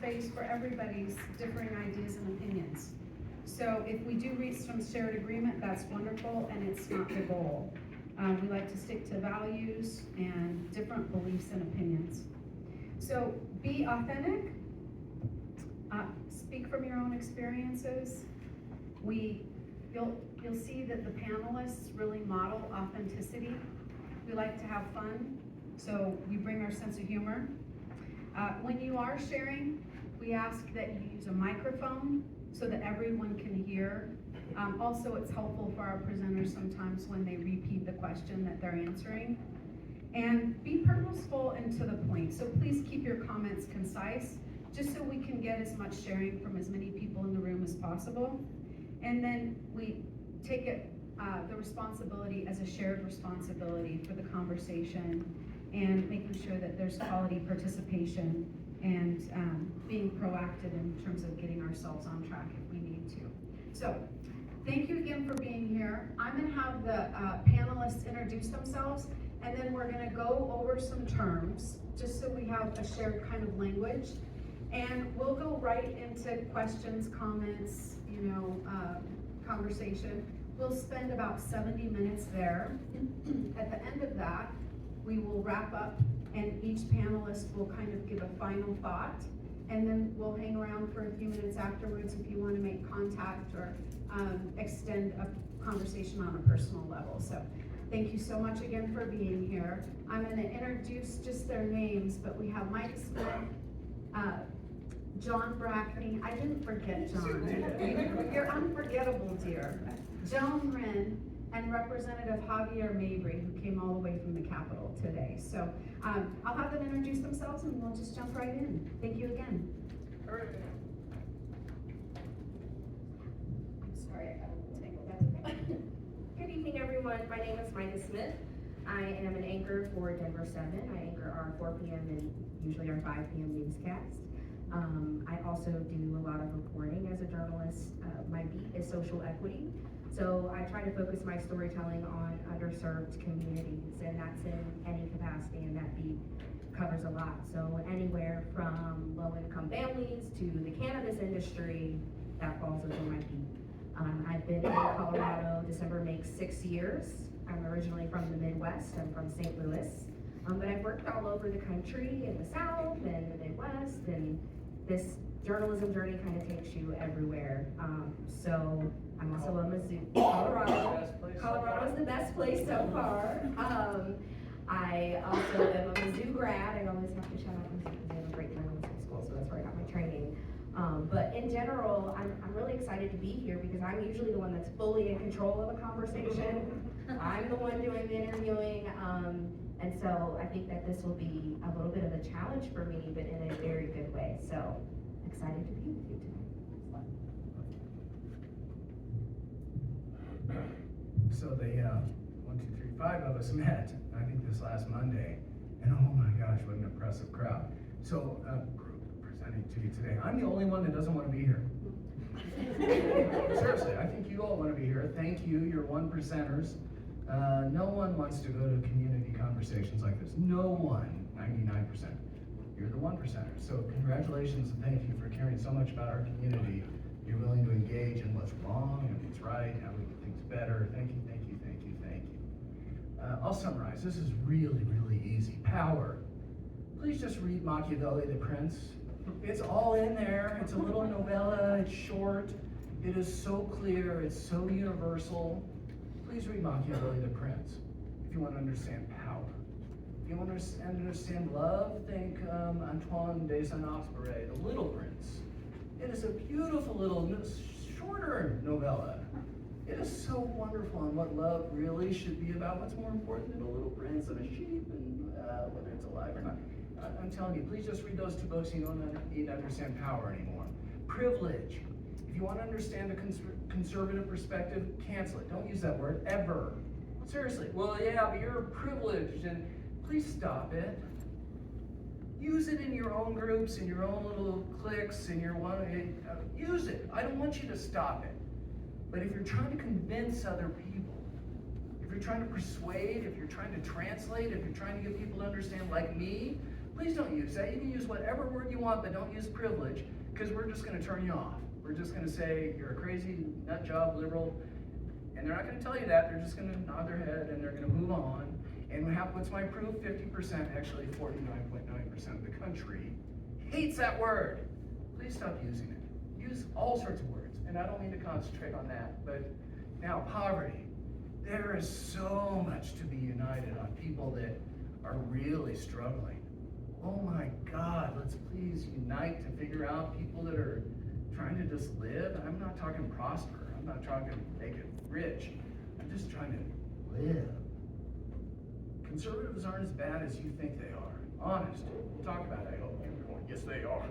space for everybody's differing ideas and opinions. So if we do reach some shared agreement, that's wonderful, and it's not the goal. We like to stick to values and different beliefs and opinions. So be authentic, speak from your own experiences. You'll see that the panelists really model authenticity. We like to have fun, so we bring our sense of humor. When you are sharing, we ask that you use a microphone so that everyone can hear. Also, it's helpful for our presenters sometimes when they repeat the question that they're answering. And be purposeful and to the point. So please keep your comments concise, just so we can get as much sharing from as many people in the room as possible. And then we take it, the responsibility as a shared responsibility for the conversation and making sure that there's quality participation and being proactive in terms of getting ourselves on track if we need to. So, thank you again for being here. I'm gonna have the panelists introduce themselves, and then we're gonna go over some terms, just so we have a shared kind of language. And we'll go right into questions, comments, conversation. We'll spend about 70 minutes there. At the end of that, we will wrap up, and each panelist will kind of give a final thought, and then we'll hang around for a few minutes afterwards if you want to make contact or extend a conversation on a personal level. So thank you so much again for being here. I'm going to introduce just their names, but we have Mike Smith, John Brackney. I didn't forget John. You're unforgettable, dear. Joan Wren, and Representative Javier Mabry, who came all the way from the Capitol today. So I'll have them introduce themselves and we'll just jump right in. Thank you again. Sorry, I got a little tangled. That's okay. Good evening, everyone. My name is Micah Smith. I am an anchor for Denver 7. I anchor our 4 p.m. and usually our 5 p.m. newscast. I also do a lot of reporting as a journalist. My beat is social equity. So I try to focus my storytelling on underserved communities, and that's in any capacity, and that beat covers a lot. So anywhere from low-income families to the cannabis industry, that falls under my beat. I've been in Colorado. December makes 6 years. I'm originally from the Midwest. I'm from St. Louis. But I've worked all over the country, in the South and the Midwest, and this journalism journey kind of takes you everywhere. So I'm also a Mizzou, Colorado. Colorado's the best place so far. I also am a Mizzou grad. I always have to shout out Mizzou because they have a great journalism school, so that's where I got my training. But in general, I'm really excited to be here because I'm usually the one that's fully in control of a conversation. I'm the one doing the interviewing. And so I think that this will be a little bit of a challenge for me, but in a very good way. So excited to be with you tonight. So they, 1, 2, 3, 5 of us met, I think this last Monday, and oh my gosh, what an impressive crowd. So, presenting to you today, I'm the only one that doesn't want to be here. Seriously, I think you all want to be here. Thank you, you're 1%ers. No one wants to go to community conversations like this. No one, 99%. You're the 1%ers. So congratulations and thank you for caring so much about our community. You're willing to engage in what's wrong and what's right, how we get things better. Thank you, thank you, thank you, thank you. I'll summarize. This is really, really easy. Power. Please just read Machiavelli, The Prince. It's all in there. It's a little novella. It's short. It is so clear. It's so universal. Please read Machiavelli, The Prince, if you want to understand power. If you want to understand love, think Antoine de Saint-Exupéry, The Little Prince. It is a beautiful little, shorter novella. It is so wonderful on what love really should be about. What's more important than a little prince and a sheep, and whether it's alive or not. I'm telling you, please just read those 2 books and you don't need to understand power anymore. Privilege. If you want to understand a conservative perspective, cancel it. Don't use that word ever. Seriously. Well, yeah, but you're privileged, and please stop it. Use it in your own groups, in your own little cliques, in your one. Use it. I don't want you to stop it. But if you're trying to convince other people, if you're trying to persuade, if you're trying to translate, if you're trying to get people to understand, like me, Please don't use that. You can use whatever word you want, but don't use privilege, because we're just gonna turn you off. We're just gonna say you're a crazy nut job liberal, and they're not gonna tell you that. They're just gonna nod their head and they're gonna move on. And what's my proof? 50%, actually 49.9% of the country hates that word. Please stop using it. Use all sorts of words, and I don't mean to concentrate on that, but now poverty. There is so much to be united on, people that are really struggling. Oh my God, let's please unite to figure out people that are trying to just live. I'm not talking prosper. I'm not talking make it rich. I'm just trying to live. Conservatives aren't as bad as you think they are. Honest. We'll talk about it, I hope. Everyone, yes, they are.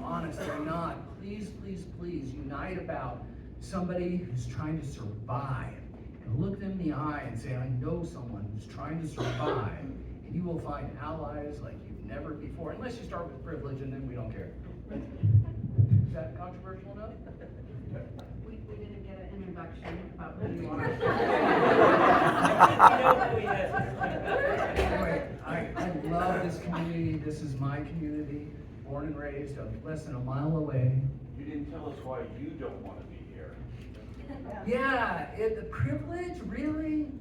Honest, they're not. Please, please, please unite about somebody who's trying to survive. And look them in the eye and say, I know someone who's trying to survive. And you will find allies like you've never before, unless you start with privilege and then we don't care. Is that controversial enough? We didn't get an introduction about who you are. Anyway, I love this community. This is my community, born and raised, less than a mile away. You didn't tell us why you don't want to be here. Yeah, the privilege, really?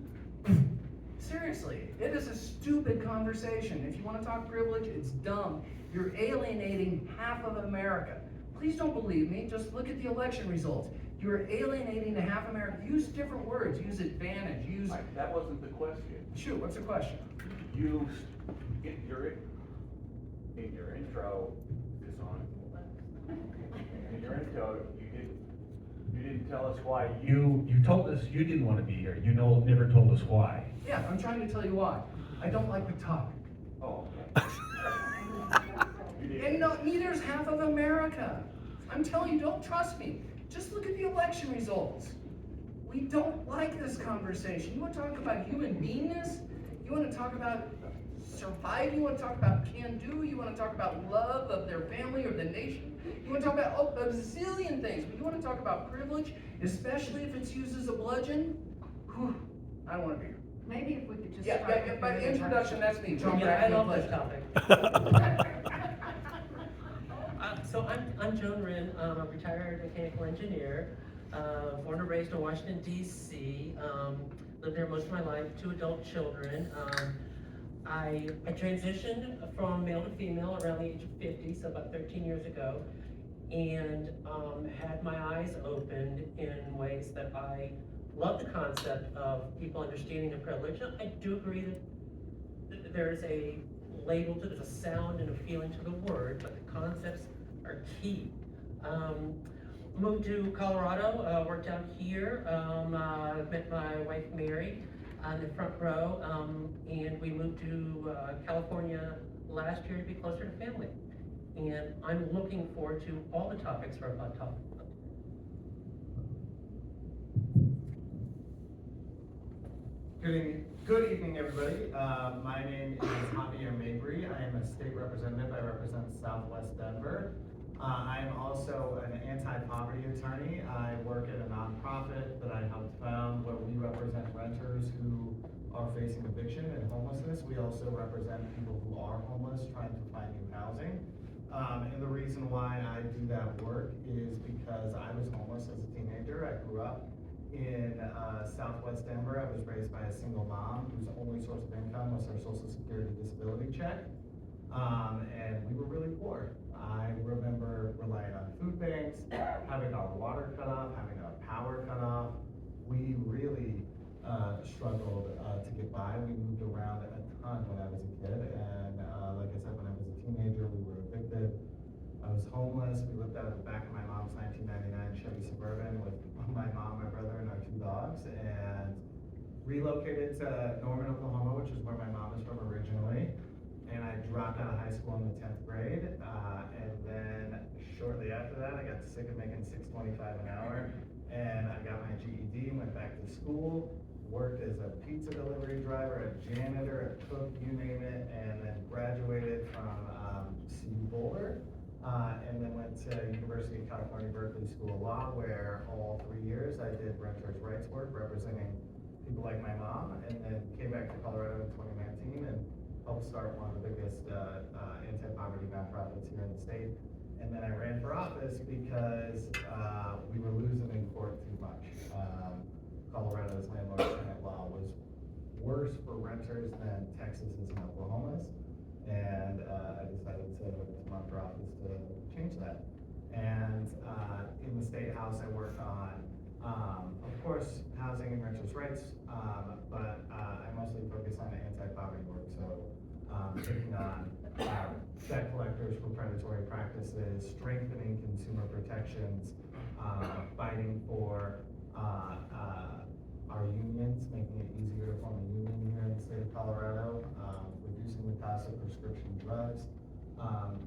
Seriously, it is a stupid conversation. If you want to talk privilege, it's dumb. You're alienating half of America. Please don't believe me, just look at the election results. You're alienating the half America. Use different words, use advantage, use... That wasn't the question. Shoot, what's the question? You, in your intro, is on. In your intro, you didn't tell us why You told us you didn't want to be here. You never told us why. Yeah, I'm trying to tell you why. I don't like the topic. Oh. You didn't. And no, neither is half of America. I'm telling you, don't trust me. Just look at the election results. We don't like this conversation. You want to talk about human beingness? You want to talk about surviving? You want to talk about can-do? You want to talk about love of their family or the nation? You want to talk about a zillion things. But you want to talk about privilege, especially if it's used as a bludgeon? Whew, I don't want to be here. Maybe if we could just Yeah, start yeah, with by your introduction, that's me, John Yeah, I Bracken. love this topic. So I'm Joan Wren, I'm a retired mechanical engineer, born and raised in Washington, D.C. Lived there most of my life, 2 adult children. I transitioned from male to female around the age of 50, so about 13 years ago, and had my eyes opened in ways that I love the concept of people understanding their privilege. I do agree that there's a label to, there's a sound and a feeling to the word, but the concepts are key. Moved to Colorado, worked out here, met my wife Mary on the front row, and we moved to California last year to be closer to family. And I'm looking forward to all the topics we're about to talk about. Good evening, everybody. My name is Javier Mabry. I am a state representative. I represent Southwest Denver. I am also an anti-poverty attorney. I work at a nonprofit that I helped found where we represent renters who are facing eviction and homelessness. We also represent people who are homeless trying to find new housing. And the reason why I do that work is because I was homeless as a teenager. I grew up in Southwest Denver. I was raised by a single mom whose only source of income was her Social Security disability check. And we were really poor. I remember relying on food banks, having our water cut off, having our power cut off. We really struggled to get by. We moved around a ton when I was a kid, and like I said, when I was a teenager, we were evicted. I was homeless. We lived out of the back of my mom's 1999 Chevy Suburban with my mom, my brother, and our 2 dogs, and relocated to Norman, Oklahoma, which is where my mom is from originally. And I dropped out of high school in the 10th grade, and then shortly after that, I got sick of making $6.25 an hour, and I got my GED, went back to school, worked as a pizza delivery driver, a janitor, a cook, you name it, and then graduated from CU Boulder, and then went to University of California, Berkeley School of Law, where all 3 years I did renters' rights work representing people like my mom, and then came back to Colorado in 2019 and helped start one of the biggest anti-poverty nonprofits here in the state. And then I ran for office because we were losing in court too much. Colorado's landlord tenant law was worse for renters than Texas's and Oklahoma's. And I decided to run for office to change that. And in the State House, I work on, of course, housing and renters' rights, but I mostly focus on anti-poverty work. So taking on debt collectors for predatory practices, strengthening consumer protections, fighting for our unions, making it easier to form a union here in the state of Colorado, reducing the cost of prescription drugs.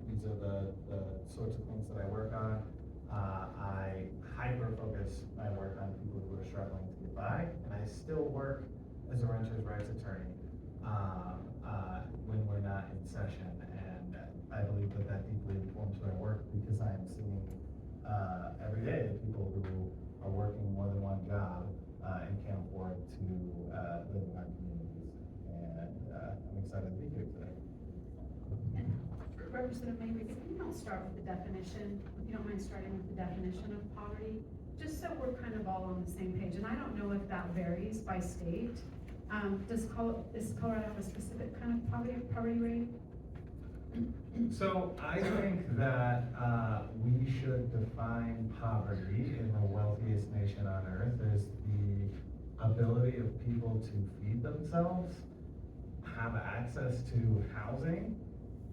These are the sorts of things that I work on. I hyper-focus my work on people who are struggling to get by, and I still work as a renters' rights attorney when we're not in session. And I believe that that deeply informs my work because I am seeing every day people who are working more than one job and can't afford to live in our communities. And I'm excited to be here today. Representative Mabry, if you don't start with the definition, if you don't mind starting with the definition of poverty, just so we're kind of all on the same page, and I don't know if that varies by state. Does Colorado have a specific kind of poverty rate? So I think that we should define poverty in the wealthiest nation on earth as the ability of people to feed themselves, have access to housing,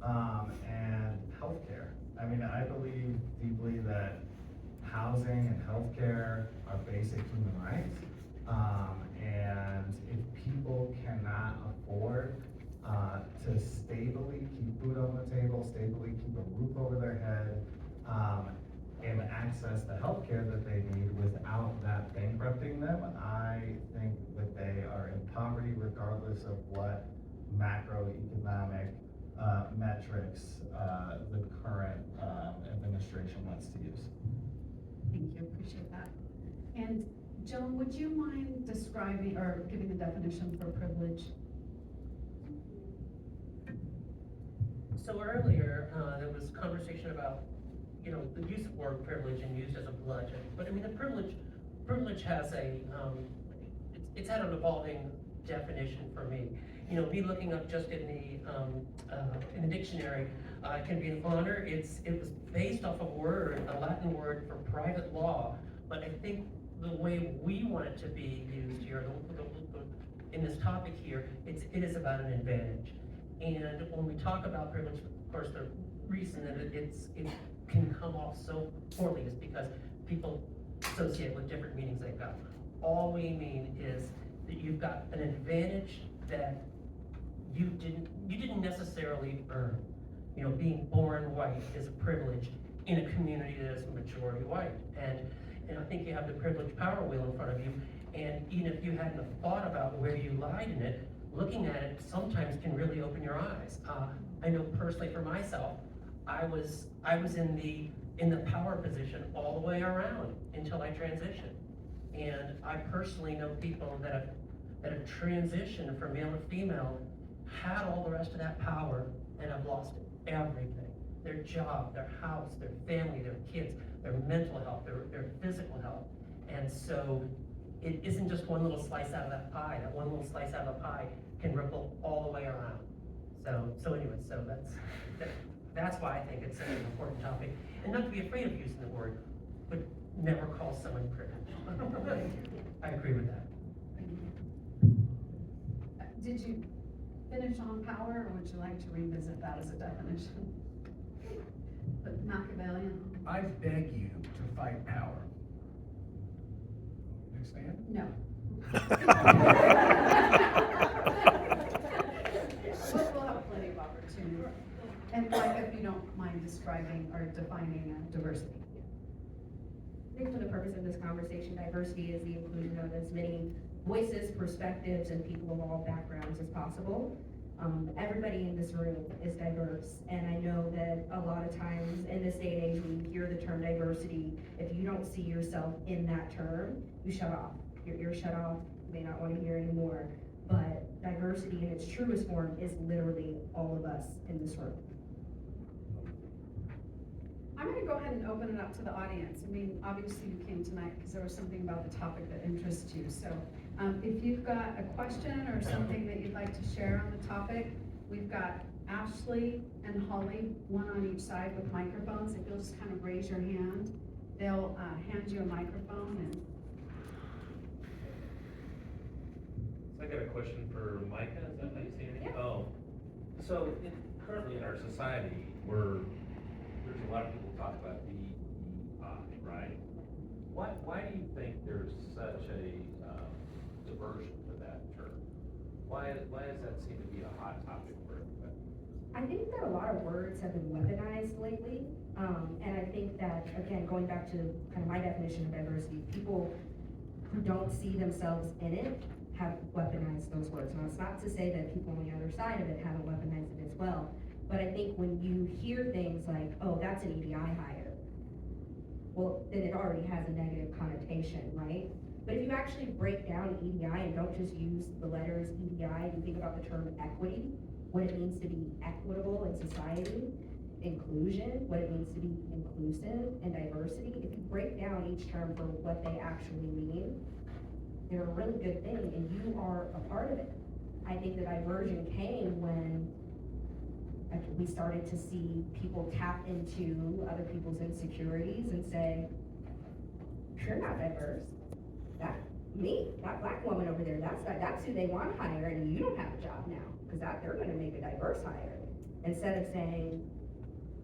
and healthcare. I mean, I believe deeply that housing and healthcare are basic human rights. And if people cannot afford to stably keep food on the table, stably keep a roof over their head, and access the healthcare that they need without that bankrupting them, I think that they are in poverty regardless of what macroeconomic metrics the current administration wants to use. Thank you, appreciate that. And Joan, would you mind describing or giving the definition for privilege? So earlier, there was conversation about, the use of word privilege and used as a bludgeon. But I mean, the privilege has it's had an evolving definition for me. Me looking up just in the dictionary, can be an honor. It was based off a Latin word for private law. But I think the way we want it to be used here, in this topic here, it is about an advantage. And when we talk about privilege, of course, the reason that it can come off so poorly is because people associate with different meanings they've got. All we mean is that you've got an advantage that you didn't necessarily earn. Being born white is a privilege in a community that is majority white. And I think you have the privilege power wheel in front of you, and even if you hadn't have thought about where you lied in it, looking at it sometimes can really open your eyes. I know personally for myself, I was in the power position all the way around until I transitioned. And I personally know people that have transitioned from male to female, had all the rest of that power, and have lost everything. Their job, their house, their family, their kids, their mental health, their physical health. And so it isn't just one little slice out of that pie. That one little slice out of the pie can ripple all the way around. So anyway, that's why I think it's such an important topic. And not to be afraid of using the word, but never call someone privileged. I agree with that. Did you finish on power, or would you like to revisit that as a definition? But Machiavellian? I beg you to fight power. Understand? No. We'll have plenty of opportunity. And like, if you don't mind describing or defining diversity. I think for the purpose of this conversation, diversity is the inclusion of as many voices, perspectives, and people of all backgrounds as possible. Everybody in this room is diverse, and I know that a lot of times in this day and age, when you hear the term diversity, if you don't see yourself in that term, you shut off. You're shut off, you may not want to hear anymore. but diversity in its truest form is literally all of us in this room. I'm gonna go ahead and open it up to the audience. I mean, obviously you came tonight because there was something about the topic that interests you. So if you've got a question or something that you'd like to share on the topic, we've got Ashley and Holly, one on each side with microphones. If you'll just kind of raise your hand, they'll hand you a microphone. And So I got a question for Micah, is that how you say your name? Yeah. Oh, so currently in our society, there's a lot of people talk about DEI, right? Why do you think there's such a diversion to that term? Why does that seem to be a hot topic for everybody? I think that a lot of words have been weaponized lately, and I think that, again, going back to kind of my definition of diversity, people who don't see themselves in it have weaponized those words. Now, it's not to say that people on the other side of it haven't weaponized it as well, but I think when you hear things like, oh, that's an EDI hire, well, then it already has a negative connotation, right? But if you actually break down EDI and don't just use the letters EDI and think about the term equity, what it means to be equitable in society, inclusion, what it means to be inclusive, and diversity, if you break down each term for what they actually mean, they're a really good thing, and you are a part of it. I think the diversion came when we started to see people tap into other people's insecurities and say, you're not diverse. That black woman over there, that's who they want to hire, and you don't have a job now, because they're gonna make a diverse hire. Instead of saying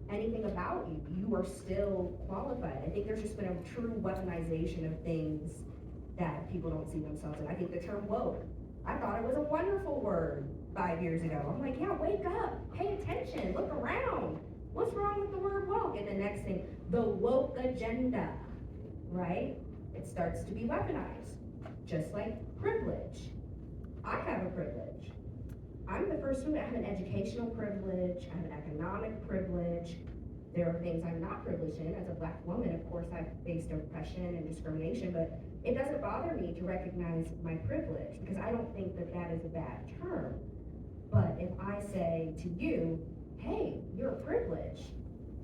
anything about you, you are still qualified. I think there's just been a true weaponization of things that people don't see themselves in. I think the term woke, I thought it was a wonderful word 5 years ago. I'm like, yeah, wake up, pay attention, look around. What's wrong with the word woke? And the next thing, the woke agenda, right? It starts to be weaponized, just like privilege. I have a privilege. I'm the first one to have an educational privilege, I have an economic privilege. There are things I'm not privileged in. As a black woman, of course, I've faced oppression and discrimination, but it doesn't bother me to recognize my privilege because I don't think that that is a bad term. But if I say to you, hey, you're privileged,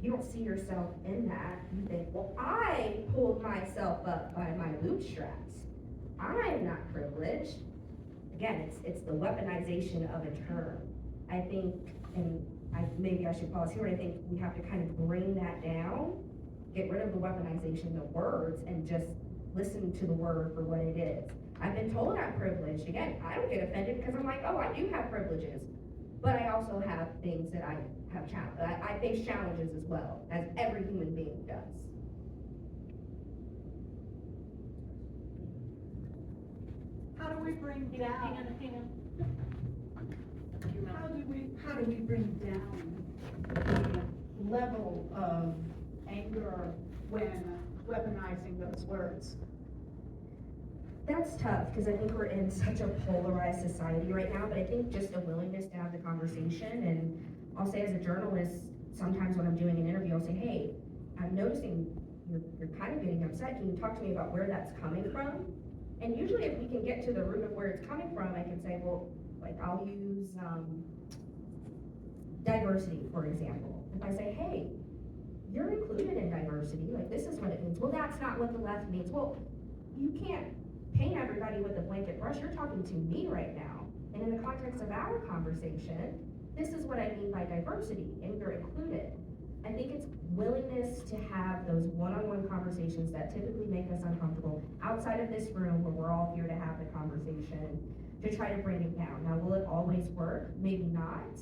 you don't see yourself in that, you think, well, I pulled myself up by my bootstraps. I'm not privileged. Again, it's the weaponization of a term. I think, and maybe I should pause here, I think we have to kind of bring that down, get rid of the weaponization of words, and just listen to the word for what it is. I've been told I'm privileged. Again, I don't get offended because I'm like, oh, I do have privileges. But I also have things that I have I face challenges as well, as every human being does. How do we bring down? Hang on. How do we bring down the level of anger when weaponizing those words? That's tough, because I think we're in such a polarized society right now, but I think just a willingness to have the conversation, and I'll say as a journalist, sometimes when I'm doing an interview, I'll say, hey, I'm noticing you're kind of getting upset. Can you talk to me about where that's coming from? And usually if we can get to the root of where it's coming from, I can say, well, like I'll use diversity, for example. If I say, hey, you're included in diversity, like this is what it means. Well, that's not what the left means. Well, you can't paint everybody with a blanket brush. You're talking to me right now. And in the context of our conversation, this is what I mean by diversity, and you're included. I think it's willingness to have those one-on-one conversations that typically make us uncomfortable outside of this room where we're all here to have the conversation, to try to bring it down. Now, will it always work? Maybe not.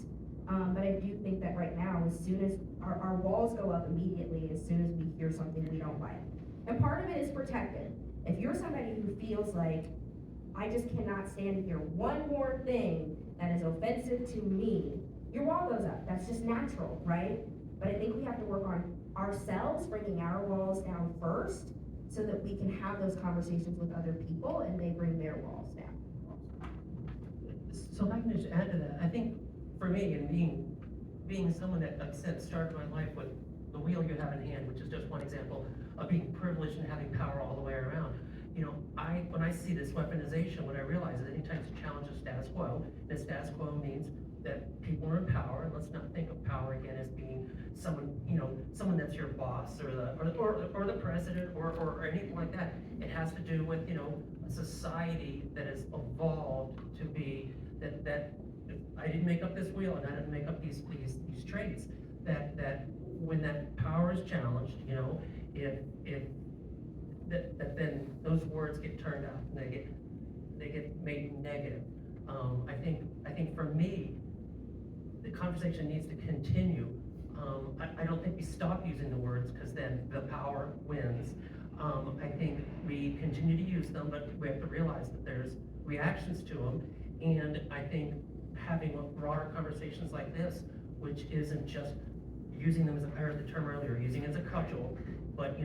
But I do think that right now, as soon as our walls go up immediately, as soon as we hear something we don't like. And part of it is protected. If you're somebody who feels like, I just cannot stand to hear one more thing that is offensive to me, your wall goes up. That's just natural, right? But I think we have to work on ourselves, bringing our walls down first, so that we can have those conversations with other people and they bring their walls down. So if I can just add to that, I think for me, and being someone that upset started my life with the wheel you have in hand, which is just one example of being privileged and having power all the way around. when I see this weaponization, what I realize is anytime you challenge the status quo, and status quo means that people are in power, and let's not think of power again as being someone that's your boss, or the president, or anything like that. It has to do with, a society that has evolved to be, that I didn't make up this wheel, and I didn't make up these traits, that when that power is challenged, that then those words get turned out, and they get made negative. I think for me, the conversation needs to continue. I don't think we stop using the words, because then the power wins. I think we continue to use them, but we have to realize that there's reactions to them. And I think having broader conversations like this, which isn't just using them as, I heard the term earlier, using it as a cudgel, but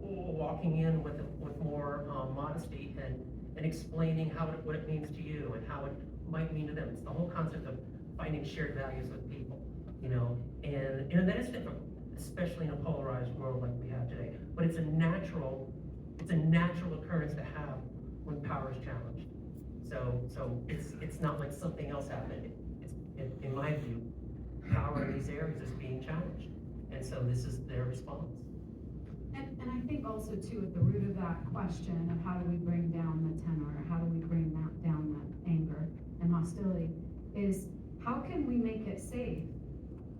walking in with more modesty and explaining what it means to you and how it might mean to them. It's the whole concept of finding shared values with people, and that is difficult, especially in a polarized world like we have today. But it's a natural occurrence to have when power is challenged. So it's not like something else happened. In my view, power in these areas is being challenged, and so this is their response. And I think also too, at the root of that question of how do we bring down the tenor, how do we bring down that anger and hostility, is how can we make it safe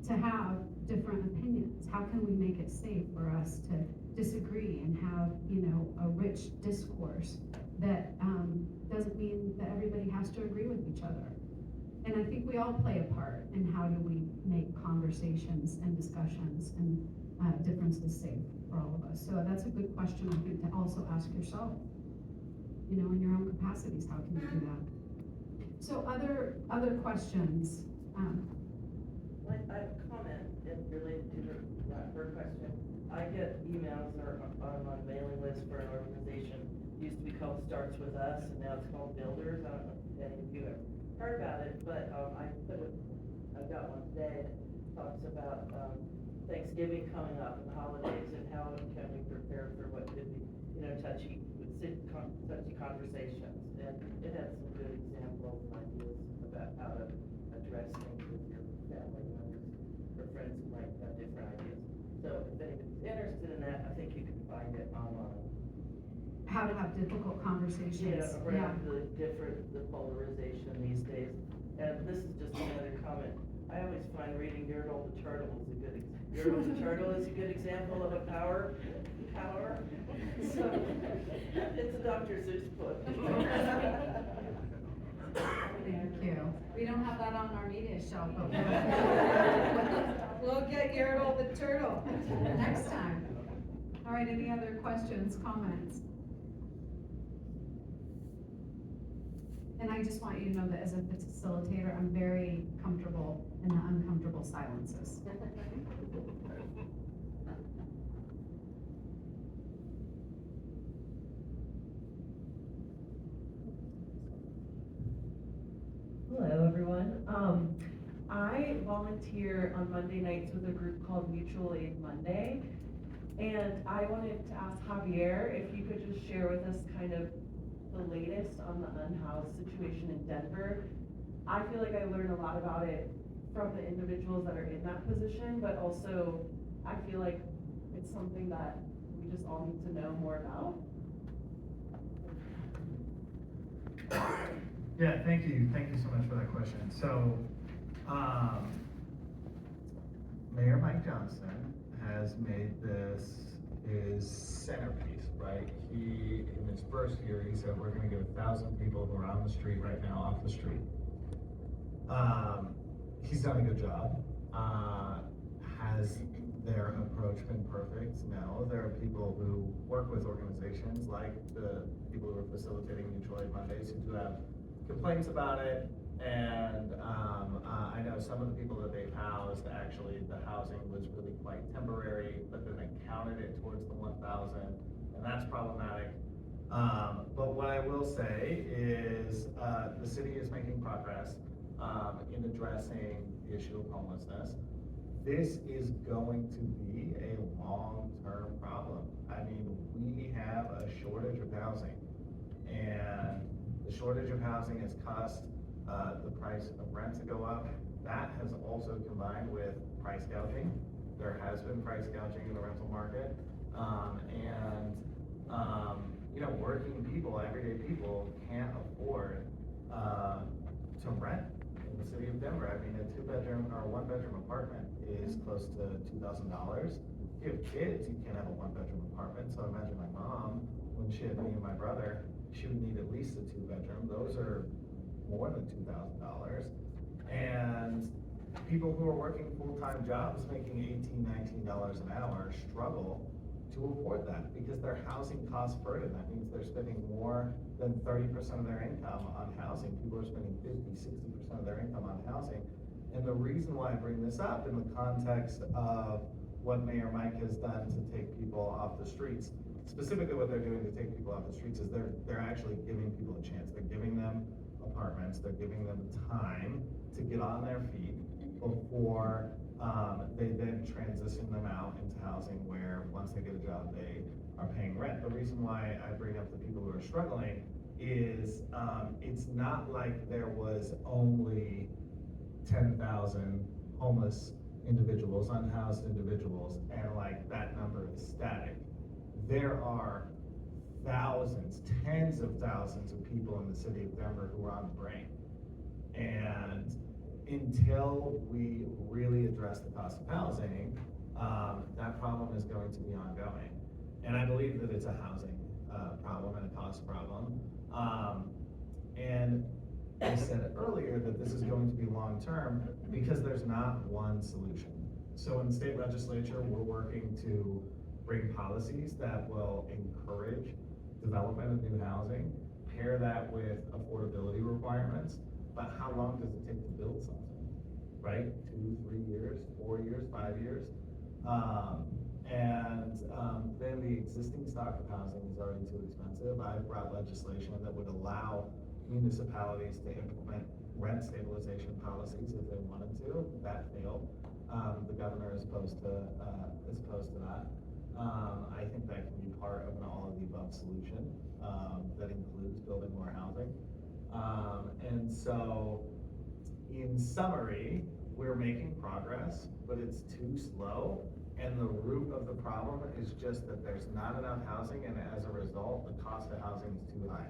to have different opinions? How can we make it safe for us to disagree and have, a rich discourse that doesn't mean that everybody has to agree with each other? And I think we all play a part in how do we make conversations and discussions and differences safe for all of us. So that's a good question, I think, to also ask yourself, in your own capacities, how can you do that? So other questions? I have a comment related to her question. I get emails or I'm on a mailing list for an organization. It used to be called Starts With Us, and now it's called Builders. I don't know if any of you have heard about it, but I've got one today that talks about Thanksgiving coming up and the holidays, and how can we prepare for what could be, touchy conversations. And it has some good examples and ideas about how to address things with your family members or friends who might have different ideas. So if anybody's interested in that, I think you can find it online. How to have difficult conversations. Around the polarization these days. And this is just another comment. I always find reading Yertle the Turtle is a good Yertle the Turtle is a good example of a power. So it's a Dr. Seuss book. Thank you. We don't have that on our media shelf, but we'll get Yertle the Turtle next time. All right, any other questions, comments? And I just want you to know that as a facilitator, I'm very comfortable in the uncomfortable silences. Hello, everyone. I volunteer on Monday nights with a group called Mutual Aid Monday. And I wanted to ask Javier if you could just share with us kind of the latest on the unhoused situation in Denver. I feel like I learned a lot about it from the individuals that are in that position, but also I feel like it's something that we just all need to know more about. Yeah, thank you so much for that question. So, Mayor Mike Johnson has made this his centerpiece, right? He, in his first year, he said, we're gonna get 1,000 people who are on the street right now off the street. He's done a good job. Has their approach been perfect? No. There are people who work with organizations like the people who are facilitating Mutual Aid Mondays who do have complaints about it, and I know some of the people that they've housed, actually the housing was really quite temporary, but then they counted it towards the 1,000, and that's problematic. But what I will say is the city is making progress in addressing the issue of homelessness. This is going to be a long-term problem. I mean, we have a shortage of housing. shortage of housing has caused, the price of rent to go up. That has also combined with price gouging. There has been price gouging in the rental market. You know, working people, everyday people can't afford, to rent in the city of Denver. I mean, a 2-bedroom or a 1-bedroom apartment is close to $2,000. If you have kids, you can't have a 1-bedroom apartment. So imagine my mom, when she had me and my brother, she would need at least a 2-bedroom. Those are more than $2,000. And people who are working full-time jobs making $18, $19 an hour struggle to afford that because their housing cost burden. That means they're spending more than 30% of their income on housing. People are spending 50, 60% of their income on housing. And the reason why I bring this up in the context of what Mayor Mike has done to take people off the streets, specifically what they're doing to take people off the streets is they're actually giving people a chance. They're giving them apartments, they're giving them time to get on their feet before they then transition them out into housing where once they get a job, they are paying rent. The reason why I bring up the people who are struggling is it's not like there was only 10,000 homeless individuals, unhoused individuals, and like that number is static. There are thousands, tens of thousands of people in the city of Denver who are on the brink. And until we really address the cost of housing, that problem is going to be ongoing. And I believe that it's a housing problem and a cost problem. And I said earlier that this is going to be long-term because there's not one solution. So in the state legislature, we're working to bring policies that will encourage development of new housing, pair that with affordability requirements. But how long does it take to build something, right? 2, 3 years, 4 years, 5 years? Then the existing stock of housing is already too expensive. I brought legislation that would allow municipalities to implement rent stabilization policies if they wanted to. That failed. The governor is opposed to that. I think that can be part of an all-of-the-above solution that includes building more housing. And so, in summary, we're making progress, but it's too slow. And the root of the problem is just that there's not enough housing, and as a result, the cost of housing is too high.